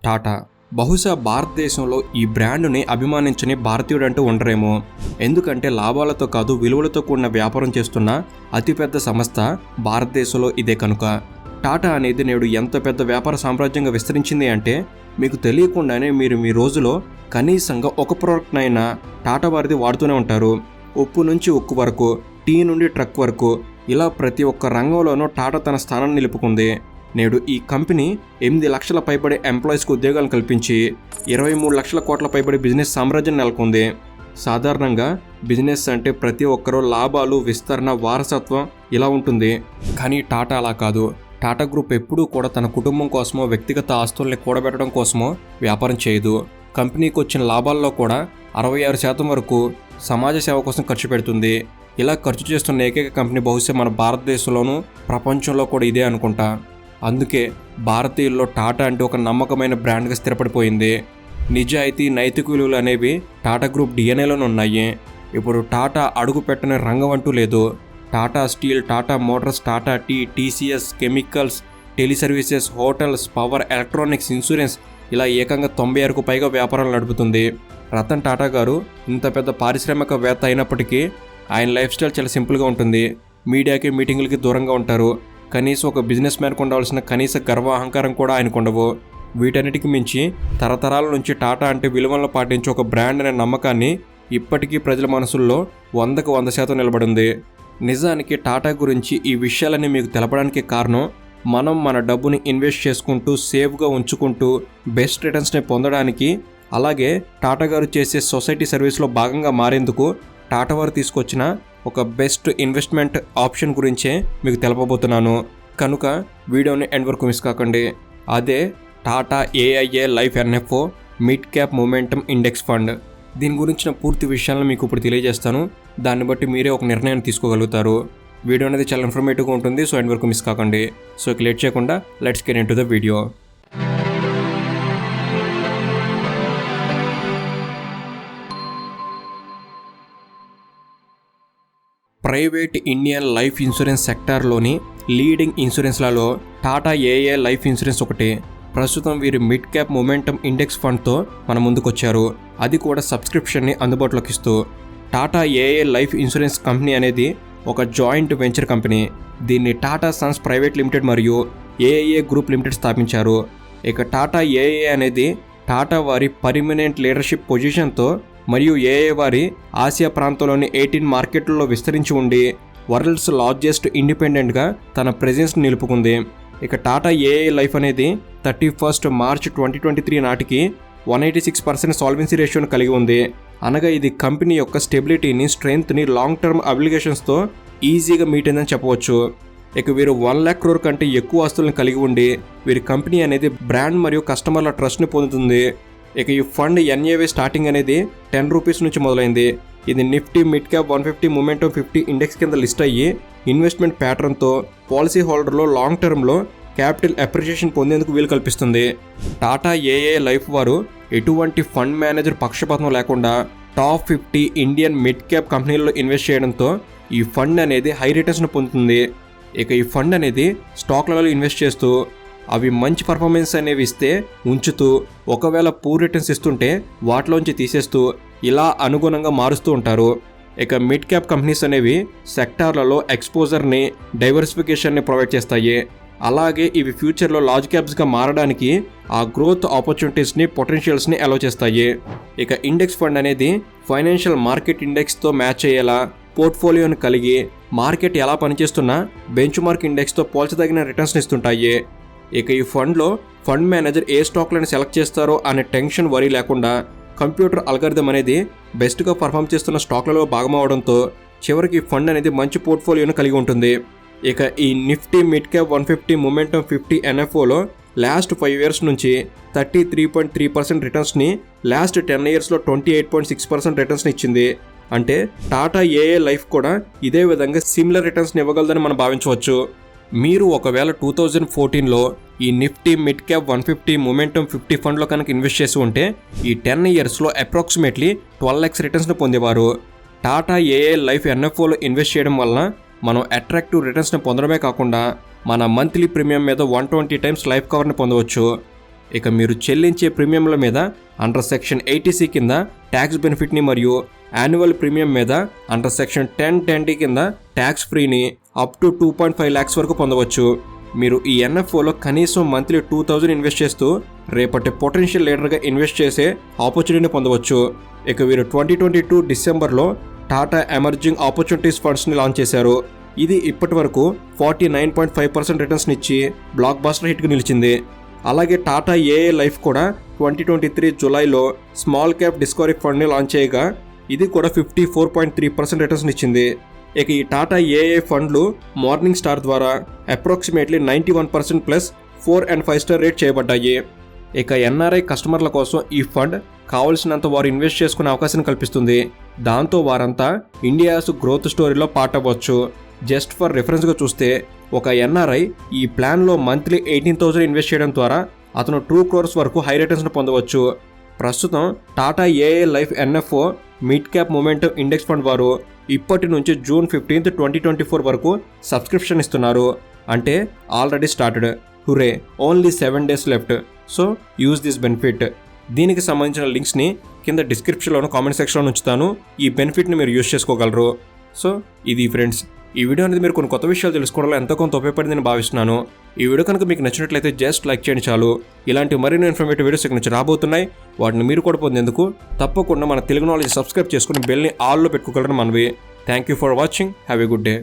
టాటా. బహుశా భారతదేశంలో ఈ బ్రాండ్ని అభిమానించని భారతీయుడంటూ ఉండరేమో. ఎందుకంటే లాభాలతో కాదు విలువలతో కూడిన వ్యాపారం చేస్తున్న అతిపెద్ద సంస్థ భారతదేశంలో ఇదే కనుక. టాటా అనేది నేడు ఎంత పెద్ద వ్యాపార సామ్రాజ్యంగా విస్తరించింది అంటే మీకు తెలియకుండానే మీరు మీ రోజులో కనీసంగా ఒక ప్రోడక్ట్నైనా టాటా వారిది వాడుతూనే ఉంటారు. ఉప్పు నుంచి ఉక్కు వరకు, టీ నుండి ట్రక్ వరకు, ఇలా ప్రతి ఒక్క రంగంలోనూ టాటా తన స్థానాన్ని నిలుపుకుంది. నేడు ఈ కంపెనీ 8 లక్షల పైబడి ఎంప్లాయీస్కి ఉద్యోగాలు కల్పించి 23 లక్షల కోట్ల పైబడి బిజినెస్ సామ్రాజ్యం నెలకొంది. సాధారణంగా బిజినెస్ అంటే ప్రతి ఒక్కరూ లాభాలు, విస్తరణ, వారసత్వం ఇలా ఉంటుంది. కానీ టాటా అలా కాదు. టాటా గ్రూప్ ఎప్పుడూ కూడా తన కుటుంబం కోసమో వ్యక్తిగత ఆస్తుల్ని కూడబెట్టడం కోసమో వ్యాపారం చేయదు. కంపెనీకి వచ్చిన లాభాల్లో కూడా 66% వరకు సమాజ సేవ కోసం ఖర్చు పెడుతుంది. ఇలా ఖర్చు చేస్తున్న ఏకైక కంపెనీ బహుశా మన భారతదేశంలోనూ ప్రపంచంలో కూడా ఇదే అనుకుంటా. అందుకే భారతీయుల్లో టాటా అంటే ఒక నమ్మకమైన బ్రాండ్గా స్థిరపడిపోయింది. నిజాయితీ, నైతిక విలువలు అనేవి టాటా గ్రూప్ డిఎన్ఏలోనే ఉన్నాయి. ఇప్పుడు టాటా అడుగు పెట్టని రంగం అంటూ లేదు. Tata steel, Tata motors, Tata tea, TCS, chemicals, teleservices, hotels, power, electronics, insurance ఇలా ఏకంగా 96కు పైగా వ్యాపారాలు నడుపుతుంది. రతన్ టాటా గారు ఇంత పెద్ద పారిశ్రామికవేత్త అయినప్పటికీ ఆయన లైఫ్ స్టైల్ చాలా సింపుల్గా ఉంటుంది. మీడియాకి, మీటింగులకి దూరంగా ఉంటారు. కనీసం ఒక బిజినెస్ మ్యాన్కు ఉండాల్సిన కనీస గర్వ, అహంకారం కూడా ఆయనకు ఉండవు. వీటన్నిటికి మించి తరతరాల నుంచి టాటా అంటే విలువలను పాటించే ఒక బ్రాండ్ అనే నమ్మకాన్ని ఇప్పటికీ ప్రజల మనసుల్లో 100కు 100% నిలబడింది. నిజానికి టాటా గురించి ఈ విషయాలన్నీ మీకు తెలపడానికి కారణం మనం మన డబ్బుని ఇన్వెస్ట్ చేసుకుంటూ, సేఫ్గా ఉంచుకుంటూ బెస్ట్ రిటర్న్స్ని పొందడానికి, అలాగే టాటా గారు చేసే సొసైటీ సర్వీస్లో భాగంగా మారేందుకు టాటా వారు తీసుకొచ్చిన ఒక బెస్ట్ ఇన్వెస్ట్మెంట్ ఆప్షన్ గురించే మీకు తెలపబోతున్నాను. కనుక వీడియోని ఎండ్ వరకు మిస్ కాకండి. అదే Tata AIA life NFO mid cap momentum index fund. దీని గురించిన పూర్తి విషయాలను మీకు ఇప్పుడు తెలియజేస్తాను. దాన్ని బట్టి మీరే ఒక నిర్ణయాన్ని తీసుకోగలుగుతారు. వీడియో అనేది చాలా ఇన్ఫర్మేటివ్గా ఉంటుంది. సో ఎండ్ వరకు మిస్ కాకండి. సో ఇక లేట్ చేయకుండా let's get into the video. Private Indian life insurance సెక్టార్లోని లీడింగ్ ఇన్సూరెన్స్లలో టాటా ఏఏ లైఫ్ ఇన్సూరెన్స్ ఒకటి. ప్రస్తుతం వీరు మిడ్ క్యాప్ మొమెంటమ్ ఇండెక్స్ ఫండ్తో మన ముందుకొచ్చారు. అది కూడా సబ్స్క్రిప్షన్ని అందుబాటులోకి ఇస్తూ. Tata AIA life insurance company అనేది ఒక జాయింట్ వెంచర్ కంపెనీ. దీన్ని టాటా సన్స్ ప్రైవేట్ లిమిటెడ్ మరియు ఏఏ గ్రూప్ లిమిటెడ్ స్థాపించారు. ఇక టాటా ఏఏ అనేది టాటా వారి పర్మనెంట్ లీడర్షిప్ పొజిషన్తో మరియు ఏఏ వారి ఆసియా ప్రాంతంలోని 18 మార్కెట్లలో విస్తరించి ఉండి వరల్డ్స్ లార్జెస్ట్ ఇండిపెండెంట్గా తన ప్రెజెన్స్ని నిలుపుకుంది. ఇక టాటా ఏఏ లైఫ్ అనేది 31 మార్చ్ 2023 నాటికి 186% సాల్వెన్సీ రేషియోను కలిగి ఉంది. అనగా ఇది కంపెనీ యొక్క స్టెబిలిటీని, స్ట్రెంగ్త్ని లాంగ్ టర్మ్ అబ్లిగేషన్స్తో ఈజీగా మీట్ అయిందని చెప్పవచ్చు. ఇక వీరు 1 lakh crore కంటే ఎక్కువ ఆస్తులను కలిగి ఉండి వీరి కంపెనీ అనేది బ్రాండ్ మరియు కస్టమర్ల ట్రస్ట్ని పొందుతుంది. ఇక ఈ ఫండ్ ఎన్ఏవే స్టార్టింగ్ అనేది 10 రూపీస్ నుంచి మొదలైంది. ఇది Nifty mid cap 150 momentum 50 index కింద లిస్ట్ అయ్యి ఇన్వెస్ట్మెంట్ ప్యాటర్న్తో పాలసీ హోల్డర్లో లాంగ్ టర్మ్లో క్యాపిటల్ అప్రిషియేషన్ పొందేందుకు వీలు కల్పిస్తుంది. టాటా ఏఏ లైఫ్ వారు ఎటువంటి ఫండ్ మేనేజర్ పక్షపాతం లేకుండా టాప్ 50 ఇండియన్ మిడ్ క్యాప్ కంపెనీల్లో ఇన్వెస్ట్ చేయడంతో ఈ ఫండ్ అనేది హై రిటర్న్స్ను పొందుతుంది. ఇక ఈ ఫండ్ అనేది స్టాక్లలో ఇన్వెస్ట్ చేస్తూ అవి మంచి పర్ఫార్మెన్స్ అనేవి ఇస్తే ఉంచుతూ, ఒకవేళ పూర్ రిటర్న్స్ ఇస్తుంటే వాటిలోంచి తీసేస్తూ ఇలా అనుగుణంగా మారుస్తూ ఉంటారు. ఇక మిడ్ క్యాప్ కంపెనీస్ అనేవి సెక్టార్లలో ఎక్స్పోజర్ని, డైవర్సిఫికేషన్ని ప్రొవైడ్ చేస్తాయి. అలాగే ఇవి ఫ్యూచర్లో లార్జ్ క్యాప్స్గా మారడానికి ఆ గ్రోత్ ఆపర్చునిటీస్ని, పొటెన్షియల్స్ని అలౌ చేస్తాయి. ఇక ఇండెక్స్ ఫండ్ అనేది ఫైనాన్షియల్ మార్కెట్ ఇండెక్స్తో మ్యాచ్ అయ్యేలా పోర్ట్ఫోలియోని కలిగి మార్కెట్ ఎలా పనిచేస్తున్నా బెంచ్ మార్క్ ఇండెక్స్తో పోల్చదగిన రిటర్న్స్ని ఇస్తుంటాయి. ఇక ఈ ఫండ్లో ఫండ్ మేనేజర్ ఏ స్టాక్లను సెలెక్ట్ చేస్తారో అనే టెన్షన్ వరీ లేకుండా కంప్యూటర్ అల్గారిథం అనేది బెస్ట్గా పర్ఫామ్ చేస్తున్న స్టాక్లలో భాగమవడంతో చివరికి ఫండ్ అనేది మంచి పోర్ట్ఫోలియోను కలిగి ఉంటుంది. ఇక ఈ నిఫ్టీ మిడ్ క్యాప్ 150 మొమెంటమ్ 50 ఎన్ఎఫ్ఓలో లాస్ట్ 5 ఇయర్స్ నుంచి 33.3% రిటర్న్స్ని, లాస్ట్ 10 ఇయర్స్లో 28.6% రిటర్న్స్ని ఇచ్చింది. అంటే టాటా ఏఏ లైఫ్ కూడా ఇదే విధంగా సిమిలర్ రిటర్న్స్ని ఇవ్వగలదని మనం భావించవచ్చు. మీరు ఒకవేళ 2014లో ఈ నిఫ్టీ మిడ్ క్యాప్ 150 మొమెంటమ్ 50 ఫండ్లో కనుక ఇన్వెస్ట్ చేసి ఉంటే ఈ 10 ఇయర్స్లో approximately 12 lakhs రిటర్న్స్ని పొందేవారు. Tata AIA life ఎన్ఎఫ్ఓలో invest చేయడం వలన మనం అట్రాక్టివ్ రిటర్న్స్ని పొందడమే కాకుండా మన మంత్లీ ప్రీమియం మీద 120 times లైఫ్ కవర్ని పొందవచ్చు. ఇక మీరు చెల్లించే ప్రీమియంల మీద అండర్ సెక్షన్ 80C కింద ట్యాక్స్ బెనిఫిట్ని మరియు యాన్యువల్ ప్రీమియం మీద అండర్ సెక్షన్ 1010D కింద ట్యాక్స్ ఫ్రీని అప్ టు 2.5 lakhs వరకు పొందవచ్చు. మీరు ఈ NFOలో కనీసం మంత్లీ 2000 ఇన్వెస్ట్ చేస్తూ రేపటి పొటెన్షియల్ లీడర్గా ఇన్వెస్ట్ చేసే ఆపర్చునిటీని పొందవచ్చు. ఇక వీరు 2022 డిసెంబర్లో టాటా ఎమర్జింగ్ ఆపర్చునిటీస్ ఫండ్స్ని లాంచ్ చేశారు. ఇది ఇప్పటి వరకు 49.5% రిటర్న్స్ని ఇచ్చి బ్లాక్ బాస్టర్ హిట్గా నిలిచింది. అలాగే టాటా ఏఏ లైఫ్ కూడా 2023 జూలైలో స్మాల్ క్యాప్ డిస్కవరీ ఫండ్ని లాంచ్ చేయగా ఇది కూడా 54.3% రిటర్న్స్ని ఇచ్చింది. ఇక ఈ టాటా ఏఏ ఫండ్లు మార్నింగ్ స్టార్ ద్వారా approximately 91% plus 4 and 5 star rate చేయబడ్డాయి. ఇక ఎన్ఆర్ఐ కస్టమర్ల కోసం ఈ ఫండ్ కావలసినంత వారు ఇన్వెస్ట్ చేసుకునే అవకాశం కల్పిస్తుంది. దాంతో వారంతా ఇండియాస్ గ్రోత్ స్టోరీలో పార్ట్ అవ్వచ్చు. జస్ట్ ఫర్ రిఫరెన్స్గా చూస్తే ఒక ఎన్ఆర్ఐ ఈ ప్లాన్లో మంత్లీ 18,000 ఇన్వెస్ట్ చేయడం ద్వారా అతను 2 crores వరకు హై రిటర్న్స్ను పొందవచ్చు. ప్రస్తుతం Tata AIA life NFO mid cap momentum index fund వారు ఇప్పటి నుంచి June 15th, 2024 వరకు సబ్స్క్రిప్షన్ ఇస్తున్నారు. అంటే already started. హురే, only 7 days left. So use this benefit. దీనికి సంబంధించిన లింక్స్ని కింద డిస్క్రిప్షన్లోను కామెంట్ సెక్షన్లో ఉంచుతాను. ఈ బెనిఫిట్ని మీరు యూజ్ చేసుకోగలరు. సో ఇది ఫ్రెండ్స్, ఈ వీడియో అనేది మీరు కొన్ని కొత్త విషయాలు తెలుసుకోవడంలో ఎంతో కొంత ఉపయోగపడిందని భావిస్తున్నాను. ఈ వీడియో కనుక మీకు నచ్చినట్లయితే జస్ట్ లైక్ చేయండి చాలు. ఇలాంటి మరిన్ని ఇన్ఫర్మేటివ్ వీడియోస్ ఇక్కడ నుంచి రాబోతున్నాయి. వాటిని మీరు కూడా పొందేందుకు తప్పకుండా మన తెలుగు నాలెడ్జ్ సబ్స్క్రైబ్ చేసుకుని బెల్ని ఆల్లో పెట్టుకోగలరని మనవి. Thank you for watching. Have a good day.